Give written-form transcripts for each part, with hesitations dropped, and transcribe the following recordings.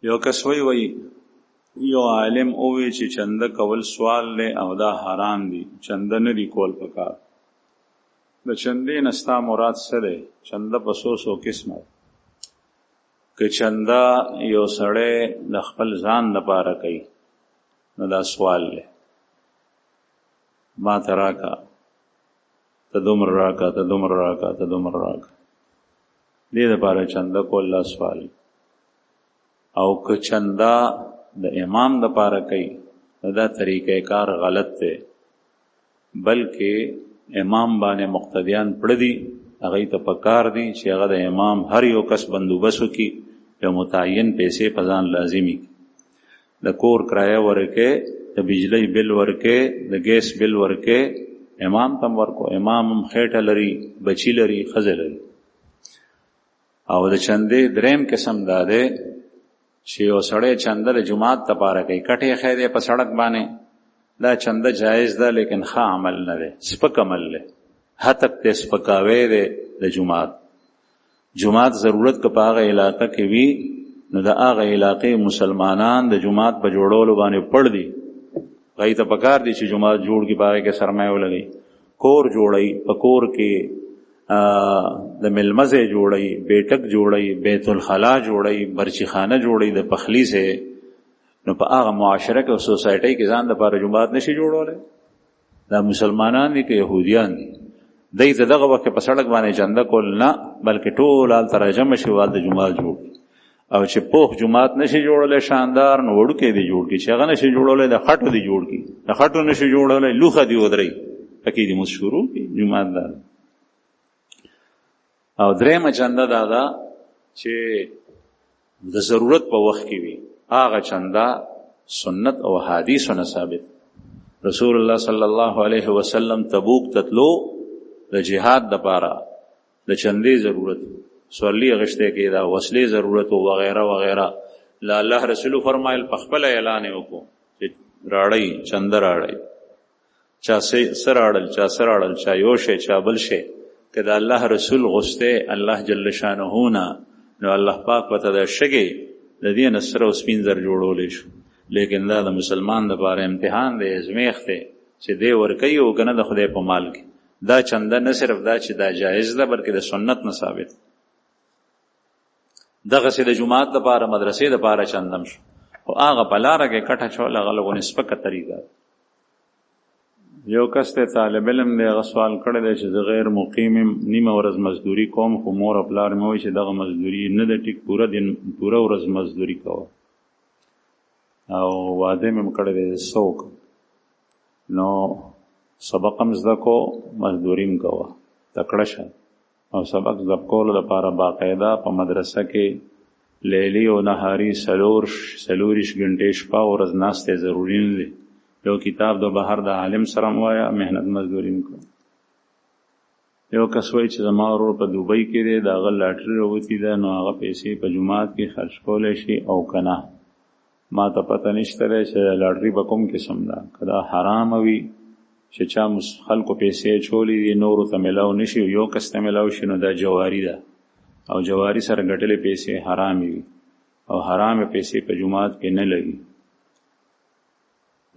یو کس وی یو عالم اووی چې چنده کول سوال له او دا حرام دي، چنده نه دی کول پکار. د چندې نستا مراد څه دی؟ چنده په سو قسمه. که چنده یو سړی د خپل ځان لپاره کوي نو دا سوال له ما ته راکا، ته دومره راکا، ته دومره راکا، ته دومره راکا، دې دپاره چنده کول لا سوال. او که چنده د امام دپاره کوي نو دا طریقه کار غلط دی، بلکې امام باندې مقتدیان پړه دي، هغوی ته پکار دي چې هغه د امام هر یو کس بندوبست وکړي، یو متعین پیسې په ځان لازمي، د کور کرایه ورکې، د بجلی بل ورکې، د ګیس بل ورکې، امام تم ورکو. امام هم خېټه لري، بچی لري، ښځه لري. او د چندې دریم قسم دا دی چې یو سړی چنده د جماعت دپاره کوي، کټې ایښی دی په سړک باندې، دا چنده جایز ده لیکن ښه عمل نه دی، سپک عمل دی، هتک دی، سپکاوی دی د جماعت. جماعت ضرورت که په هغه علاقه کې وي نو د هغه علاقې مسلمانان د جماعت په جوړولو باندې پړ دي، هغوی ته پکار دي چې جماعت جوړ کړي، په هغې کې سرمایه ولګوي، کور جوړوي، په کور کې د ملمزې جوړوي، بیٹک جوړوي، بیت الخلا جوړوي، برچی خانه جوړوي د پخلی سے. نو په هغه معاشره کې او سوسایټۍ کې ځان دپاره جماعت نشي جوړولی. دا مسلمانان دي که یهودیان دي، دی ته دغه وخت په سړک باندې چنده کول نه، بلکې ټول هلته راجمع شي، والته جومات جوړ کړي. او چې پوخ جومات نشي جوړولی شاندار، نو وړوکی دی جوړ کړي. چې هغه نشي جوړولی د خټو دی جوړ کړي، د خټو نشي جوړولی لوښه دی ودرئ، پکې دې مونځ شروع کړي. جومات دا او درېیمه چنده دا ده چې د ضرورت په وخت کې وي، هغه چنده سنت او حدیثونه ثابت. رسول الله صلی الله علیه وسلم تبوک تتلو د جهاد دپاره د چندې ضرورت، سورلی اغشته کې دا وسلې ضرورت او وغیرہ وغیرہ. لا الله رسول فرمایل په خپل اعلان وکړو چې راړی چنده راړی، چا سر راړل، چا سر راړل، چا یو شی، چا بل شی. که د الله رسول غوسته الله جل شانه نه، نو الله پاک پته د شګې د دې نه سره او سپین زر جوړولی شو. لیکن دا د مسلمان دپاره امتحان دی، ازمیښت دی چې دی ورکوي او که نه د خدای په مال کې. دا چنده نه صرف دا چې دا جایز ده، بلکې د سنت نه ثابت. دغسې د جماعت دپاره، مدرسې دپاره چندم شو، خو هغه په لاره کې کټه چول هغه لږ سپکه طریقه ده. یو کس ته طالب علم دی، هغه سوال کړی دی چې زه غیر مقیم یم، نیمه ورځ مزدوري کوم، خو مور او پلار مې وایي چې دغه مزدوري نه ده ټیک، پوره دن پوره ورځ مزدوري کوه، او واده مې کړی دی څوک، نو سبق هم زده کو، مزدوري هم کوه، تکړه شه. او سبق زده کولو لپاره باقاعده په مدرسه کې لیلی او نهاري څلوریش ګنټې شپه او ورځ ناستې ضروري نه دی. یو کتاب د بهر د عالم سره وایا، محنت مزدوري وکړه. یو کس وایي چې زما ورور په دوبۍ کې دی، د هغه لاټري راوتې ده، نو هغه پیسې په جومات کې خرج کولی شي او که نه. ما ته پته نشته دی چې لاټري به کوم قسم ده، که دا حرامه وي چې چا خلکو پیسې اچولي دي نورو ته میلاو نشي، یو کس ته میلاو شي، نو دا جواري ده، او جواري سره ګټلې پیسې حرامې وي، او حرامې پیسې په جومات کې نه لګي.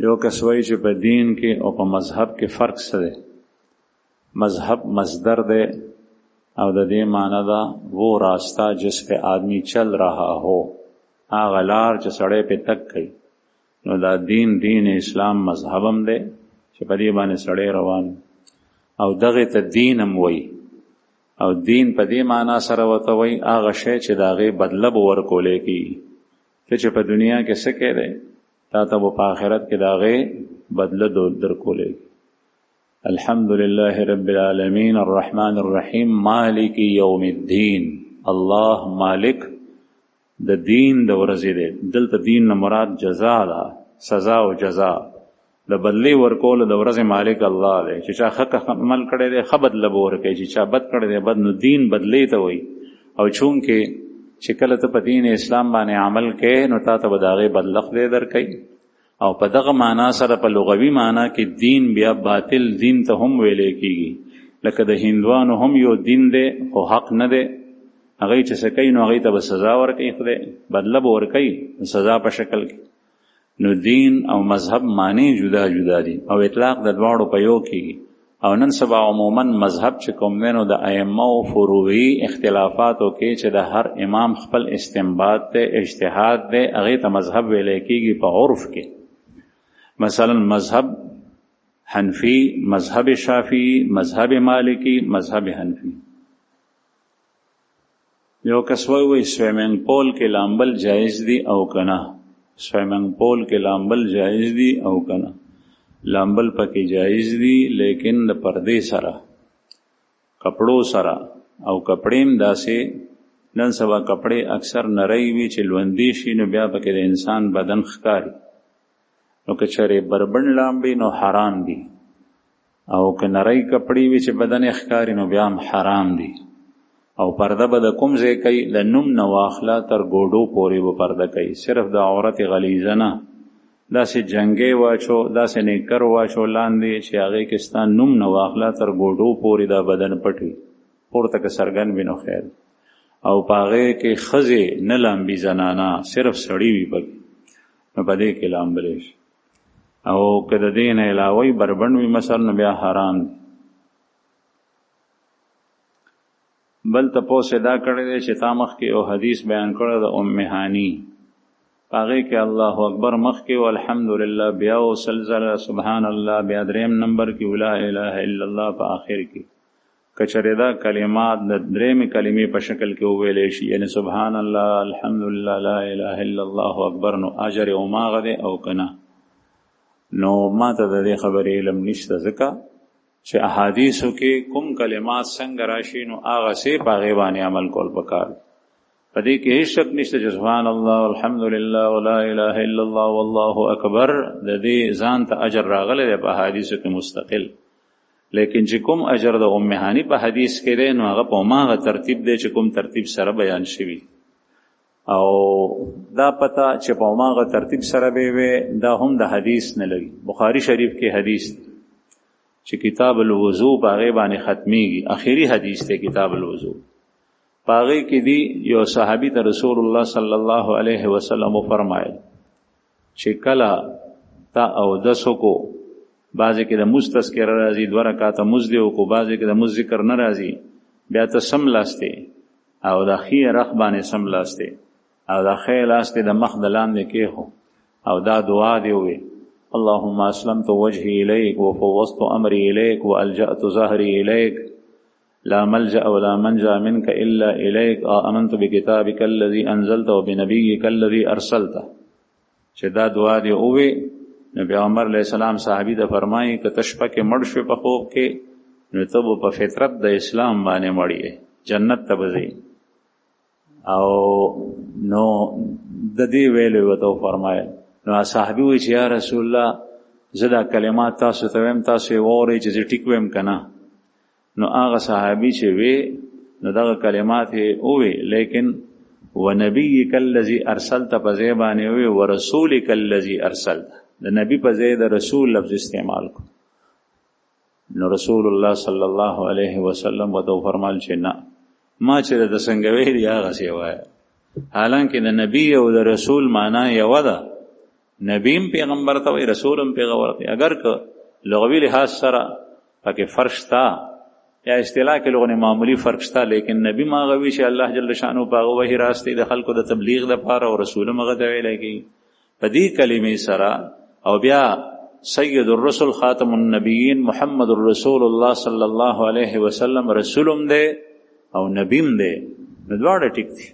یو کس وایي چې په دین کې او په مذهب کې فرق څه دی؟ مذهب مصدر دی او د دې معنی ده وہ راستہ جس پہ آدمی چل رہا ہو، هغه لار چې سړی پې تګ کوي. نو دا دین اسلام مذهب هم دی چې په دې باندې سړی روان، او دغې ته دین هم وایي. او دین په دې معنا سره ورته وایي هغه شی چې د هغې بدله به ورکولی کېږي. ته چې په دنیا کې څه کې دی، تا ته به په آخرت کې د هغې بدله درکولی. الحمدلله رب العالمین الرحمن الرحیم مالک یوم الدین. الله مالک د دین د ورځې دی. دلته دین نه مراد جزا ده، سزا او جزا، د بدلې ورکولو د ورځې مالک الله دی. چې چا ښه عمل کړی دی ښه بدله به ورکوي، چې چا بد کړی دی بد. نو دین بدلې ته وایي. او چونکې چې کله ته په دین اسلام باندې عمل کوې نو تا ته به د هغې بدله خدای درکوي. او په دغه معنا سره په لغوي معنا کې دین بیا باطل دین ته هم ویلی کېږي. لکه د هندوانو هم یو دین دی خو حق نه دی، هغه چې څه کوي نو هغې ته به سزا ورکوي خدای بدله به ورکوي سزا په شکل کې. نو دین او مذهب معنی جدا جدا دي او اطلاق د دواړو په یو کېږي. او نن سبا عموما مذهب چې کوم دی نو د ائمه او فروعي اختلافاتو کې چې د هر امام خپل استنباط دی اجتهاد دی هغې ته مذهب ویلی کېږي په عرف کې. مثلا مذهب حنفی، مذهب شافعی، مذهب مالکی، مذهب حنفی. یو کس وایي سویمنګ پول کې لامبل جایز دي او کنه، سویمنګ پول کې لامبل جایز دي او کنه. لامبل پکې جایز دي لیکن د پردې سره، کپړو سره، او کپړې هم داسې نن سبا کپړې اکثر نری وي چې لوندې شي نو بیا پکې د انسان بدن ښکاري. نو که چېرې بربند لامبي نو حرام دي، او که نری کپړې وي چې بدن یې ښکاري نو بیا هم حرام دي. او پرده به د کوم ځای کوي؟ د نوم نه واخله تر ګوډو پورې به پرده کوي، صرف د عورت غلیظه نه. داسې جنګې واچو، داسې نیکر واچو لاندې چې هغې کې ستا نوم نه واخله تر ګوډو پورې دا بدن پټ وي، پورته که څرګند وي نو خیر. او په هغې کې ښځې نه لامبي، زنانه صرف سړي وي پکې، نو په دې کې لامبلی شي. او که د دې نه علاوه بربند وي مثلا نو بیا حرام دي. بل تپوس دا کړی دی چې تا مخکې یو حدیث بیان کړی د ام هانی، هغې کې الله اکبر مخکې و الحمدلله بیا و سلزله سبحان الله بیا دریم نمبر کې لا اله الا الله په آخر کې. که چېرې دا کلمات د درېمې کلمې په شکل کې وویلی شي، یعنې سبحان الله، الحمدلله، لا اله الا الله اکبر، نو اجر یې هماغه دی او که نه. نو ما ته د دې خبرې علم نشته، ځکه چې احادیثو کې کوم کلمات څنګه راشي نو هغه سې په هغې باندې عمل کول پکار. په دې کې هیڅ شک نشته چې سبحان الله الحمدلله ولا اله الا الله والله اکبر د دې ځان ته اجر راغلی دی په احادیثو کې مستقل. لیکن چې کوم اجر د ام هانی په حدیث کې دی نو هغه په هماغه ترتیب دی چې کوم ترتیب سره بیان شوي. او دا پته چې په هماغه ترتیب سره به وي دا هم د حدیث نه لري. بخاری شریف کې حدیث چې کتاب الوضو په هغې باندې ختمیږي، آخري حدیث دی کتاب الوضو. په هغې کې دی یو صحابي ته رسول الله صلی الله علیه وسلم فرمایل چې کله تا اودس وکړو، بعضې کې د مونځ تذکره راځي، 2 رکعته مونځ دې وکړو، بعضې کې د مونځ ذکر نه راځي، بیا ته سملاستې او د ښي رخ باندې سملاستې او د ښی لاس دې د مخ د لاندې کېښو او دا دعا دې ووې اللهم اسلمت وجهي إليك وفوضت أمري إليك وألجأت ظهري إليك لا ملجأ ولا منجا منك إلا إليك آمنت بكتابك الذي أنزلت وبنبيك الذي أرسلته. چې دا دعا دې ووې نو پیغمبر علیه السلام صحابي ته فرمایي که ته شپه کې مړ شوې په خوب کې نو ته به په فطرت د اسلام باندې مړ یې، جنت ته به ځې. او نو د دې ویلو ورته وفرمایل. نو صحابي وایي چې یا رسول الله زه دا کلمات تاسو ته ویم، تاسو یې واورئ چې زه ټیک ویم که نه. نو هغه صحابي چې وی نو دغه کلمات یې ووی، لیکن ونبیک الذي ارسلت په ځای باندې وی ورسولک الذي ارسلت، د نبی په ځای د رسول لفظ استعمال کو. نو رسول الله صلی الله علیه وسلم ورته فرمایل چې نه، ما چې د څنګه ویلي هغسې وایه. حالانکه د نبی او د رسول معنا یوه ده، نبیم پیغمبر ته وایي، رسول هم پیغمبر ته. اگر که لغوي لحاظ سره پکې فرق شته یا اصطلاح کې لغونې معمولی فرق شته، لیکن نبی ما هغه وي چې الله جل شانو په هغه وحي راستي د خلکو د تبلیغ دپاره، او رسول هم هغه ته ویلی کېږي په دې کلمې سره. او بیا سید الرسل خاتم النبیین محمد رسول الله صلی الله علیه وسلم رسول هم دی او نبیم دی، نو دواړه ټیک دي.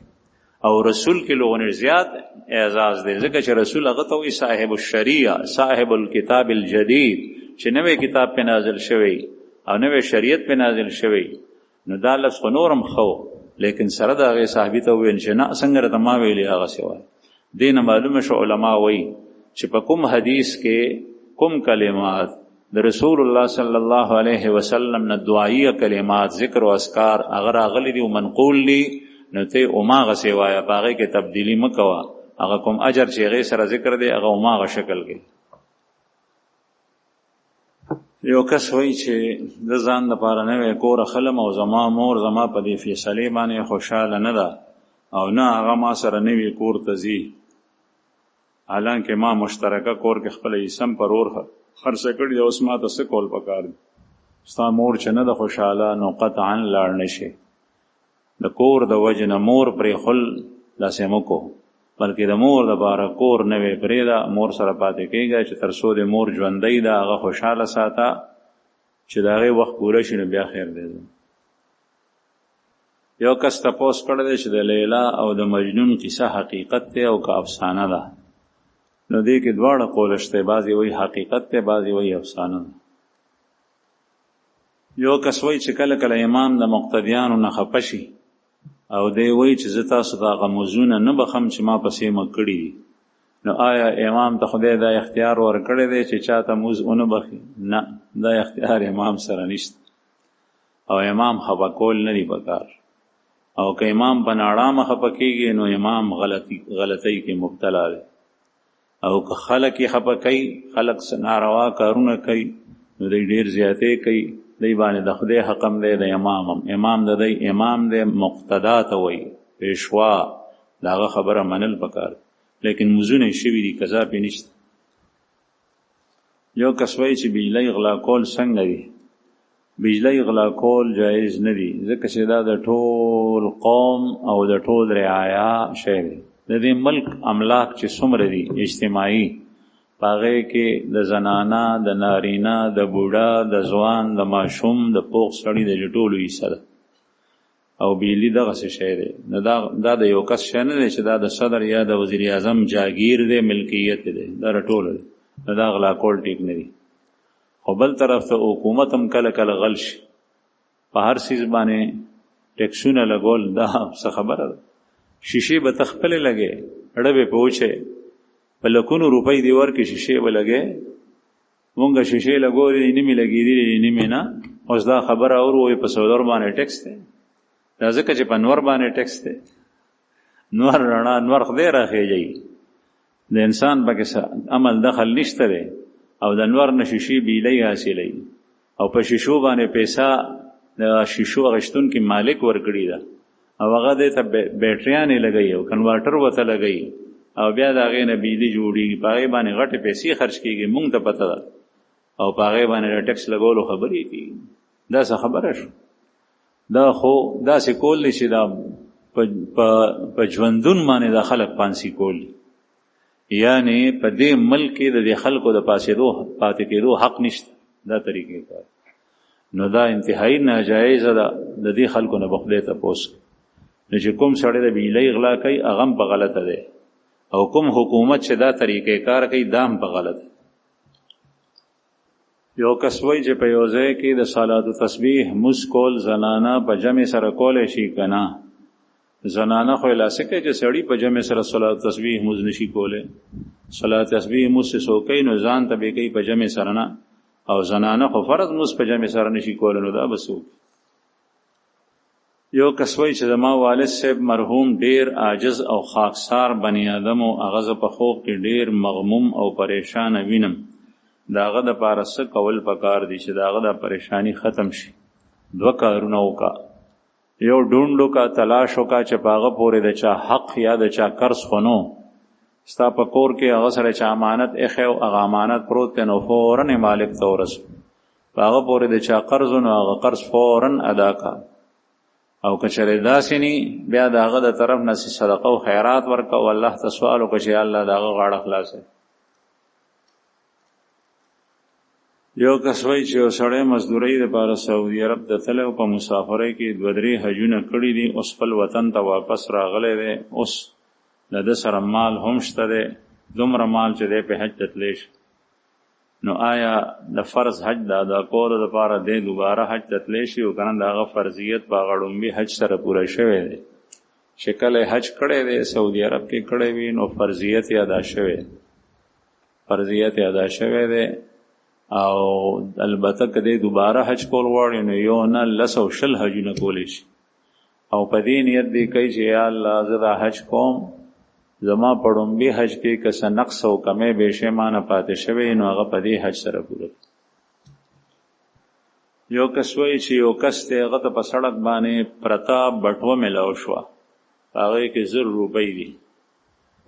او رسول کې لغونې زیات اعزاز دی، ځکه چې رسول هغه ته وایي صاحب الشریعه، صاحب الکتاب الجدید، چې نوی کتاب په نازل شوی او نوی شریعت په نازل شوی. نو دا لفظ خو نورم خو، لیکن سره د هغې صحابي ته وویل چې نه، څنګه راته ما ویلي هغسې وایه. دې نه معلومه شو علما وایي چې په کوم حدیث کې کوم کلمات د رسول الله صلی الله علیه وسلم نه دعایه کلمات ذکر او اذکار هغه راغلي دي او منقول دي، نو ته هماغسې وایه، په هغې کې تبدیلي مه کوه. هغه کوم اجر چې هغې سره ذکر دی هغه هماغه شکل کې. یو کس وایي چې د ځان دپاره نوی کور اخلم او زما مور زما په دې فیصلې باندې خوشحاله نه ده او نه هغه ما سره نوي کور ته ځي، حالانکه ما مشترکه کور کې خپله حصه پر اور خرڅه کړې ده، اوس ما ته څه کول پکار دي؟ ستا مور چې نه ده خوشحاله نو قطعا لاړ نه شي. د کور د وجې نه مور پرېښول داسې مه کو، بلکې د مور دپاره کور نوی پرېږده، مور سره پاتې کېږه چې تر څو د مور ژوندی ده هغه خوشحاله ساته، چې د هغې وخت پوره شي نو بیا خیر دی. یو کس تپوس کړی دی چې د لیلا او د مجنون کیسه حقیقت دی او که افسانه ده، نو دې کې دواړه قول شته، بعضې وایي حقیقت دی، بعضې وایي افسانه ده. یو کس وایي چې کله کله امام د مقتدیانو نه خفه شي او دی وایي چې زه تاسو ته هغه مزونه نه بخم چې ما پسې مه کړي دي، نو آیا امام ته خدای دا اختیار ورکړی دی چې چا ته مز ونه بخي؟ نه، دا اختیار امام سره نشته او امام خفه کول نه دي پکار، او که امام په ناړامه خفه کېږي نو امام غلطۍ کې مبتلا دی، او که خلک یې خفه کوي، خلک ناروا کارونه کوي نو دی ډېر زیاتې کوي، دی باندې د خدای حکم دی، د امام د دی امام دی، مقتدا ته وایي پیشوا، د هغه خبره منل پکار، لیکن مزونه یې شوي دي قضا پې نشته. یو کس وایي چې بجلی غلا کول څنګه دي؟ بجلی غلا کول جایز نه دي، ځکه چې دا د ټول قوم او د ټول رعایا شی دی. د دې ملک املاک چې څومره دي اجتماعي، په هغې کې د زنانه، د نارینه، د بوډا، د ځوان، د ماشوم، د پوخ سړي د ټولو حصه ده، او بجلی دغسې شی دی. نو دا د یو کس شی نه دی چې دا د صدر یا د وزیر اعظم جاگیر دی، ملکیت دی، دا ټوله دی، نو دا غلا کول ټیک نه دي. خو بل طرف ته حکومت هم کله کله غل شي، په هر څیز باندې ټیکسونه لګول، دا څه خبره ده؟ شیشې به ته خپلې لګې، ډبې په وچې په لکونو روپۍ دې ورکړي، شیشې به لګې، مونږ شیشې لګولې نیمې لګېدلې نیمې نه، اوس دا خبره وایي په سودر باندې ټیکس دی. دا ځکه چې په نور باندې ټیکس دی، نور رڼا نور خدای راخېږي، د انسان پکې عمل دخل نشته دی، او د نور نه شیشې بجلی حاصلوي، او په شیشو باندې پیسه د شیشو اخیستونکي مالک ورکړي ده، او هغه دې ته بیټریانې لګوي او کنورټر ورته لګوي، او بیا د هغې نه بجلي جوړېږي، په هغې باندې غټې پیسې خرچ کېږي، مونږ ته پته ده، او په هغې باندې د ټیکس لګولو خبرې کېږي. دا څه خبره شو؟ دا خو داسې کول دی چې دا په ژوندون باندې دا خلک پانسي کول دي، یعنې په دې ملک کې د دې خلکو د پاتې کېدو حق نشته، دا طریقې کار. نو دا انتهایی ناجایزه ده، د دې خلکو نه به خدای تپوس کوي. نو چې کوم سړی د بجلۍ غلا کوي هغه هم په غلطه دی، او کوم حکومت چې دا طریقې کار کوي دا هم په غلطه. یو کس وایي چې په یو ځای کې د صلات و تسبیح مز کول زنانه په جمع سره کولی شي که نه؟ زنانه خو لاسه کوي چې سړي په جمع سره صلات و تسبیح مز نشي کولی. صلات تسبیح مز چې څوک کوي نو ځان ته به کوي په جمع سره نه، او زنانه خو فرض مز په جمع سره نشي کولی، نو دا به څوک. یو کس وایي چې زما والد صاحب مرحوم ډیر عاجز او خاکسار بني آدم او هغه زه په خوب کې ډیر مغموم او پریشان وینم، د هغه دپاره څه کول پکار دي چې د هغه د پریشانی ختم شي؟ دوه کارونه وکړه، یو ډونډ وکړه، تلاش وکړه چې په هغه پورې د چا حق یا د چا قرض خو نو، ستا په کور کې هغه سره چې امانت ایښی او هغه امانت پروت دی نو فوراً یې مالک ته ورسوه، په هغه پورې د چا قرض نو هغه قرض فوراً ادا کړه، او که چېرې داسې نی بیا د هغه د طرف نه صدقه او خیرات ورکړه او الله ته سوال وکړه چې الله د هغه غاړه خلاصوي. یو کس وایي چې یو سړی مزدورۍ دپاره سعودي عرب ته تللی او په مسافرۍ کې 2-3 حجونه کړي دي، اوس خپل وطن ته واپس راغلی دی، اوس د ده سره مال هم شته دی، دومره مال چې دی په حج ته تلی شي، نو آیا د فرض حج د ادا کولو دپاره دی دوباره حج ته تلی شي؟ او که نه د هغه فرضیت په هغه ډومبي حج سره پوره شوی دی، چې کله حج کړی دی سعودي عرب کې کړی وي نو فرضیت یې ادا شوی دی، او البته که دی دوباره حج کول غواړي نو یو نه 120 حجونه کولی شي، او په دې نیت دی کوي چې یا الله زه دا حج کوم، زما په ډومبي حج کې که څه نقص او کمی بې شی مانه پاتې شوی نو هغه په دې حج سره پوره. یو کس وایي چې یو کس دی هغه ته په سړک باندې پرته بټوه میلاو شوه، په هغې کې 1000 روپۍ دي.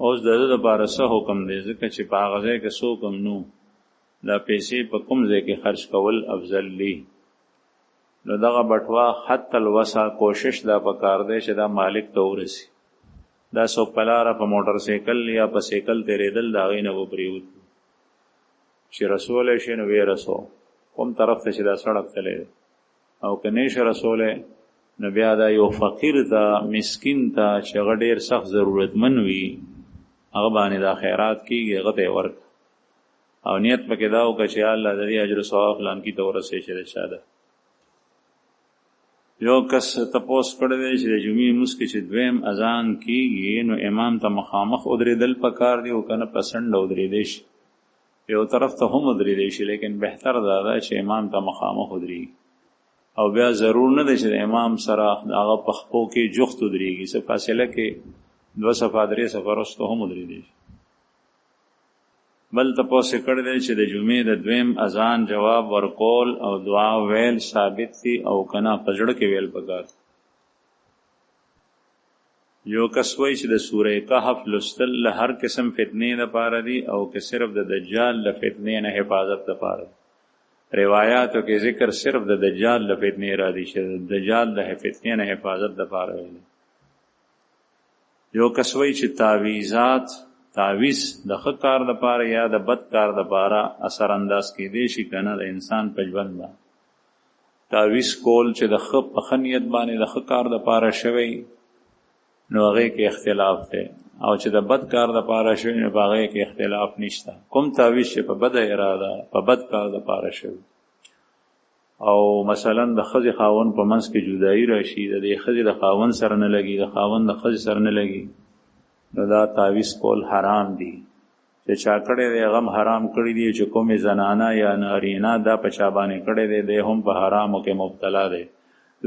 اوس د ده دپاره څه حکم دی؟ ځکه چې په هغه ځای کې څوک هم نو، دا پیسې په کوم ځای کې خرج کول افضل دي؟ نو دغه بټوه حتی الوسع کوشش دا پکار دی چې دا مالک ته ورسي. دا څوک په لاره په موټر سایکل یا په سایکل تېرېدل د هغې نه وپرېوت چې رسولی شي نو ویې رسو کوم طرف ته چې دا سړک تللی دی، او که نه شي رسولی نو بیا دا یو فقیر ته مسکین ته چې هغه ډېر سخت ضرورتمند وي هغه باندې دا خیرات کېږي، هغه ته یې ورکړه او نیت پکې دا وکړه چې الله د دې اجر و ثواب فلانکي ته ورسوي چې د چا ده. یو کس تپوس کړی دی چې د جمعې لمونځ کې چې دویم اذان کېږي نو امام ته مخامخ ودرېدل پکار دي او که نه په څنډه ودرېدی شي، یو طرف ته هم ودرېدی شي، لیکن بهتر دا ده چې امام ته مخامخ ودرېږي او بیا ضرور نه دی چې د امام سره هغه په خپو کې جفت ودرېږي، څه فاصله کې 2 صفه 3 صفه وروسته هم ودرېدی شي. بل تپوس کړی دی چې د جمعې د دویم اذان جواب ورکول او دعا ویل ثابت دي او که نه په زړه کې ویل پکار. یو کس وایي چې د سوره کهف لوستل له هر قسم فتنې لپاره دي او که صرف د دجال له فتنې نه حفاظت لپاره دي. روایاتو کې ذکر صرف د دجال له فتنې را دي چې د دجال له فتنې نه حفاظت لپاره دي. یو کس وایي چې تعویز د ښه کار لپاره یا د بد کار لپاره اثر انداز کېدی شي که نه د انسان په ژوند باندې. تعویز کول چې د ښه په ښه نیت باندې د ښه کار لپاره شوی نو هغې کې اختلاف دی، او چې د بد کار لپاره شوی نو په هغې کې اختلاف نشته. کوم تعویز چې په بده اراده په بد کار لپاره شوی او مثلا د ښځې خاوند په منځ کې جدایي راشي، د دې ښځې د خاوند سره نه لګي، د خاوند د ښځې سره نه لګي، نو دا تعویز کول حرام دي. چې چا کړی دی هغه هم حرام کړی دی، چې کومې زنانه یا نارینه دا په چا باندې کړی دی دی هم په حرامو کې مبتلا دی،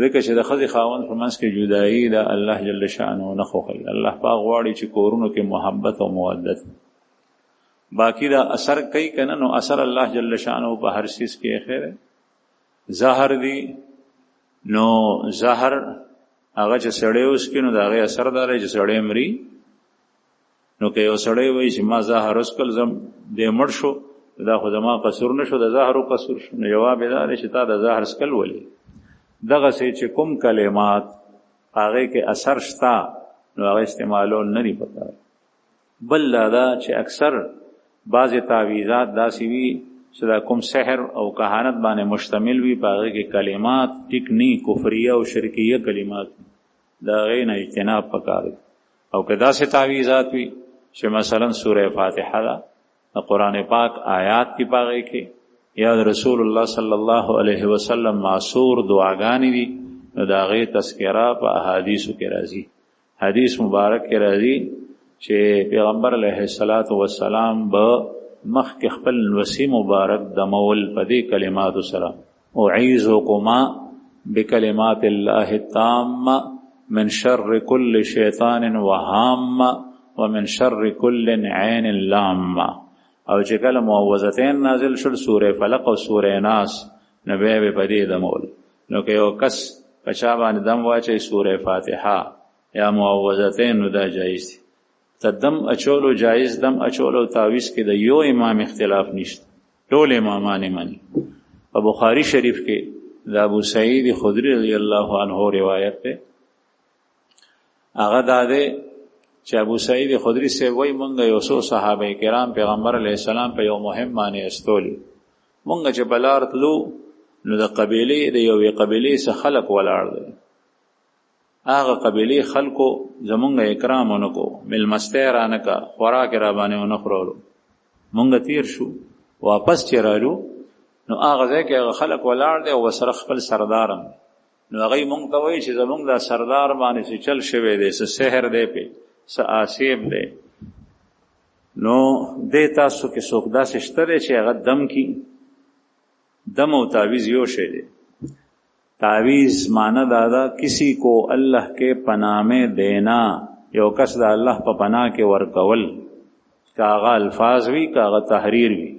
ځکه چې د ښځې خاوند په منځ کې جدایي دا الله جل شأنه نه خوښوي. الله پاک غواړي چې کورونو کې محبت او مودت. باقی دا اثر کوي که نه، نو اثر الله جل شأنه په هر چیز کې خیر دی. زهر دی نو زهر هغه چې سړی وڅکي نو د هغې اثر دا دی چې سړی مري. نو که یو سړی وایي چې ما زهر وڅکل زم دی مړ شو، دا خو زما قصور نه شو، د زهرو قصور شو. نو جواب یې دا دی چې تا د زهر څکل ولې؟ دغسې چې کوم کلمات هغې کې اثر شته نو هغه استعمالول نه دي پکار. بل دا ده چې اکثر بعضې تعویذات داسې وي چې دا کوم سحر او کهانت باندې مشتمل وي، په هغې کې کلمات ټیک نی کفریه او شرکیه کلمات، د هغې نه اجتناب پکار دی. او که داسې تعویذات وي چې مثلا سوره فاتحه ده د قرآن پاک آیات دی په هغې کې، یا د رسول الله صلی الله علیه وسلم معصور دعاګانې دي، نو د هغې تذکره په احادیثو کې راځي. حدیث مبارک کې راځي چې پیغمبر علیه السلام به مخکې خپل وصي مبارک دمول په دې کلماتو سره: اعیذکما بکلمات الله التامه من شر كل شیطان وهام ومن شر كل عین لامه. او چې کله معوذتین نازل شل سوره فلق او سوره ناس نو بیا به په دې دمول. نو که یو کس په چا باندې دم واچوي سوره فاتحه یا معوذتین نو دا جایز دي. ته دم اچولو جایز، دم اچولو تعویذ کې د یو امام اختلاف نشته، ټول امامان یې مني. په بخاری شریف کې د ابو سعید خدری رضی الله عنه روایت ده، هغه دا دی چې ابو سعید خدری سے وای مونږ یو څو صحابه کرام پیغمبر علیه السلام په یو مهم باندې استولي. مونږ چې بلار تلو نو د قبیلې د یوې قبیلې څخه خلک ولاړ دي، هغه قبیلې خلکو زمونږ اکرام ونکو، مېلمستیا رانه کا، خوراک را باندې ونه خورلو. مونږ تیر شو، واپس چې رالو نو هغه ځای کې هغه خلک ولاړ دي او ورسره خپل سردار هم. نو هغوی مونږ ته وایي چې زمونږ دا سردار باندې څه چل شوی دی، څه سحر دی پې، څه آسیب دی. نو دې تاسو کې څوک داسې شته دی چې هغه دم کی؟ دم او تعویذ یو شی دی. تعویذ معنی دا ده کسی کو اللہ کے پناہ میں دینا، یو کس دا اللہ په پناہ کې ورکول، که هغه الفاظ وي که هغه تحریر وي.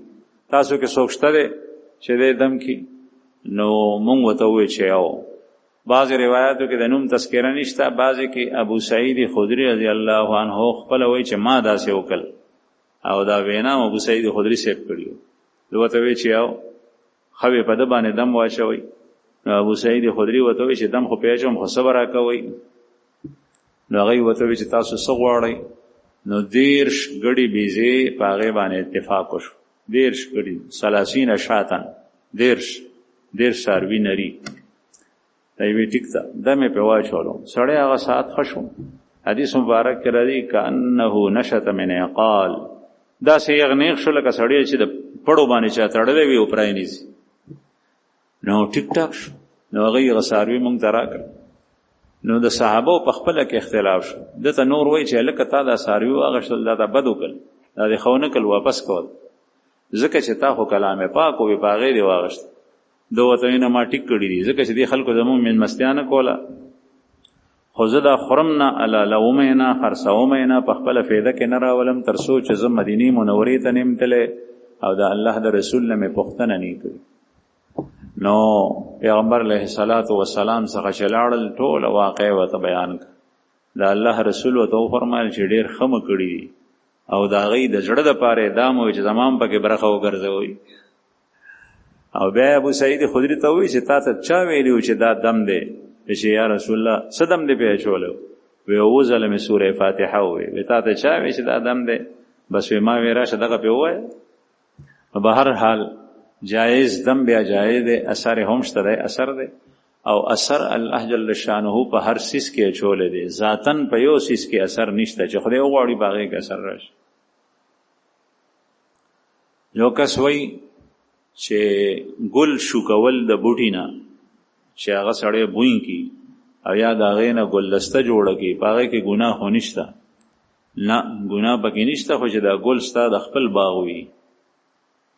تاسو کې څوک شته دی چې دې دم کی؟ نو مونږ ورته وویل چې یو بعضې روایاتو کې د نوم تذکره نشته، بعضې کې ابو سعید خدري رضی الله عنه خپله وایي چې ما داسې وکړل او دا وینا ابو سعید خدري صاحب کړي وو. زه ورته وویل چې یو ښه وې په ده باندې دم واچوئ. نو ابو سعید خدري ورته وویل چې دم خو پېژم خو صبر راکوئ. نو هغوی ورته وویل چې تاسو څه غواړئ؟ نو 30 ګړي بیزې په هغې باندې اتفاق وشو. 30 ګړي 30 شاتن 30 څاروي نري. دا یې وی ټیک ده، دا مې پې واچولو. سړی هغه ساعت ښه شو. حدیث مبارک کې راځي کأنه نشط من عقال، داسې یغنیغ شو لکه سړی چې د پړو باندې چا تړلی وي او پرانیزي. نو ټیک ټاک شو. نو هغوی هغه څاروي مونږ ته راکړل. نو د صحابو په خپله کې اختلاف شو. دته نور وایي چې هلکه تا دا څاروي واغېشتل دا بد وکړل، دا دې ښه ونه کړل، واپس کول، ځکه چې تا خو کلام پاک وې په هغې دې واغېشتل. ده ورته ویل نه ما ټیک کړي دي، ځکه چې دې خلکو زمونږ مېلمستیا نه کوله، خو زه دا خورم نه علالوم یې نه خرڅوم یې نه، په خپله فایده کې نه راولم تر څو چې زه مدینې منورې ته نه یم تللی او د الله د رسول نه مې پوښتنه نه کړي. نو پیغمبر علیه الصلاة والسلام څخه چې لاړل ټوله واقع ورته بیان کړه. د الله رسول ورته وفرمایل چې ډېر ښه مو کړي دي او د هغوی د زړه دپاره یې دا مو وایي چې زما هم پکې برخه وګرځوئ. او بیا ابو سعید خدري ته وایي چې تا ته چا ویلي و چې دا دم دی؟ چې یا رسول الله څه دم دی پې اچولی؟ وی اووه ځله مې سورې فاتحه ووایي. وی تا ته چا وی چې دا دم دی؟ بس وی ما وی راشه دغه پې ووایه. به هر حال جایز دم بیا جایز دی، اثر هم شته دی، اثر دی او اثر الله جل شانه په هر سیس کې اچولی دی. ذاتن په یو سیس کې اثر نشته چې خدای وغواړي په هغې کې اثر راشي. یو کس وایي چې ګل شو کول د بوټي نه چې هغه سړی بوین کی او یا د هغې نه ګلدسته جوړه کړي، په هغې کې ګناه خو نشته. نه ګناه پکې نشته، خو چې دا ګل ستا د خپل باغ وي.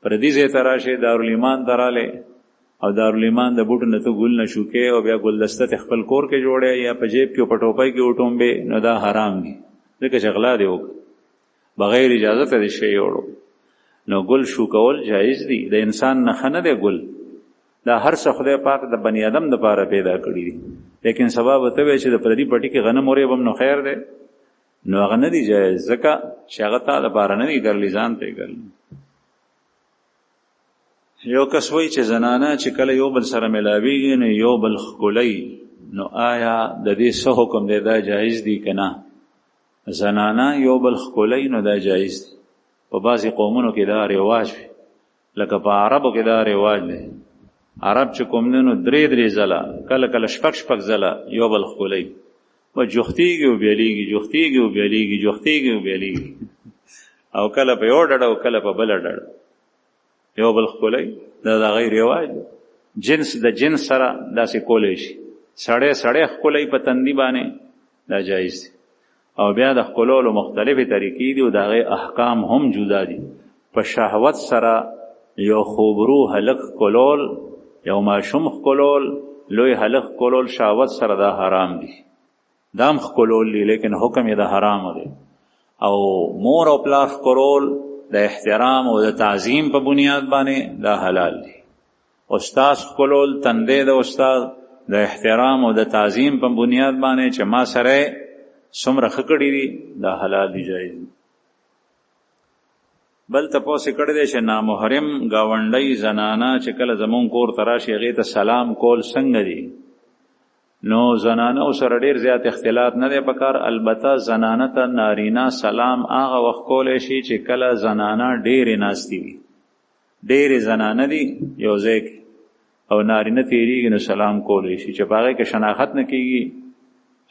پردي ځای ته راشې دارالایمان ته رالی او دارالایمان د بوټو نه ته ګل نه شوکې او بیا ګلدسته ته خپل کور کې جوړی یا په جیب کې په ټوپۍ کې وټومبې، نو دا حرام دي، ځکه چې غلا دې وکړه، بغیر اجازته دې شی وړو. نو ګل شو کول جایز دي، د انسان نه ښه نه دی ګل. دا هر څه خدای پاک د بني آدم دپاره پیدا کړي دي، لیکن سبا به ته وایې چې د پردي پټي کې غنم ورېب هم نو خیر دی، نو هغه نه دي جایز، ځکه چې هغه تا دپاره نه دي ګرلي، ځان ته یې ګرلي. یو کس وایي چې زنانه چې کله یو بل سره ملاویږي نو یو بل ښکلوي، نو آیا د دې څه حکم دی؟ دا جایز دی که نه؟ زنانه یو بل ښکلوي نو دا جایز دی. په بعضې قومونو کې دا رواج وي، لکه په عربو کې دا رواج دی. عرب چې کوم دی نو 3 ځله کله کله 6 ځله یو بل ښکلوي، به جوختېږي او بیلیږي، جوختېږي او بیلیږي، جوختېږي او بیلیږي، او کله په یو ډډه او کله په بله ډډه یو بل ښکلوي. دا د هغوی رواج دی. جنس د جنس سره داسې کولی شي. سړی ښکلوي په تندي باندې، دا جایز دی. او بیا د ښکلولو مختلفې طریقې دي او د هغې احکام هم جدا دي. په شهوت سره یو خوبرو هلک ښکلول، یو ماشوم ښکلول، لوی هلک ښکلول شهوت سره دا حرام دي. دا هم ښکلول دي لیکن حکم یې د حرامو دی. او مور او پلار ښکلول د احترام او د تعظیم په بنیاد باندې دا حلال دي. استاد ښکلول، تندی د استاد د احترام او د تعظیم په بنیاد باندې چې ما سره څومره ښه کړي دي، دا حلال دي، جایز دي. بل تپوس یې کړی دی چې نامحرم ګاونډۍ زنانه چې کله زمونږ کور ته راشي هغې ته سلام کول څنګه دي؟ نو زنانه سره ډېر زیات اختلاط نه دی پکار. البته زنانه ته نارینه سلام هغه وخت کولی شي چې کله زنانه ډېرې ناستې وي، ډېرې زنانه دي یو ځای کې او نارینه تېرېږي، نو سلام کولی شي چې په هغې کې شناخت نه کېږي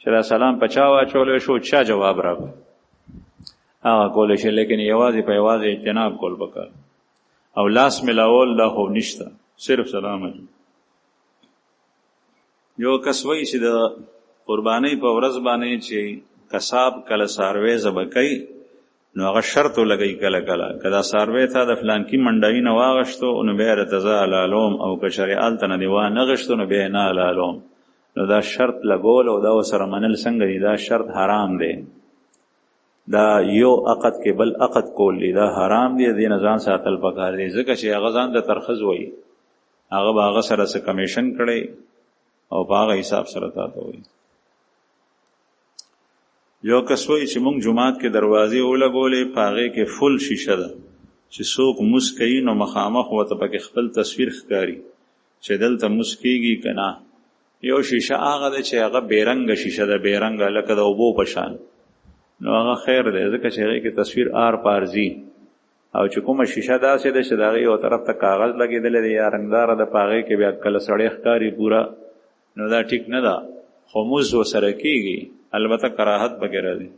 چې دا سلام په چا واچولی شو، چا جواب راکړو، هغه کولی شي. لیکن یوازې په یوازې اجتناب کول پکار او لاس ملاول دا خو نشته، صرف سلام اچوي. یو کس وایي چې د قربانۍ په ورځ باندې چې کساب کله څاروی ذبح کوي نو هغه شرط ولګوي کله کله، که دا څاروی تا د فلانکي منډوي نه واغشتو نو بیا یې راته زه حلالوم، او که شرع هلته نه دې وانغشتو نو بیا یې نه حلالوم. نو دا شرط لګول او دا ورسره منل څنګه دي؟ دا شرط حرام دی. دا یو عقد کې بل عقد کول دي، دا حرام دی. دې نه ځان ساتل پکار دی، ځکه چې هغه ځان ته ترخص وایي هغه به هغه سره څه کمیشن کړی او په هغه حساب سره تا ته وایي. یو کس وایي چې موږ جومات کې دروازې ولګولې په هغې کې فل شیشه ده چې څوک موس کوي نو مخامخ ورته پکې خپل تصویر ښکاري چې دلته موس کېږي که نه. یو شیشه هغه ده چې هغه بېرنګه شیشه ده، بېرنګه لکه د اوبو په شان، نو هغه خیر دی ځکه چې هغې کې تصویر آر پار ځي. او چې کومه شیشه داسې ده چې د هغې یو طرف ته کاغذ لګېدلی دی یا رنګداره ده، په هغې کې بیا کله سړی ښکاري پوره، نو دا ټیک نه ده. خو موز ورسره کېږي، البته کراهت پکې راځي.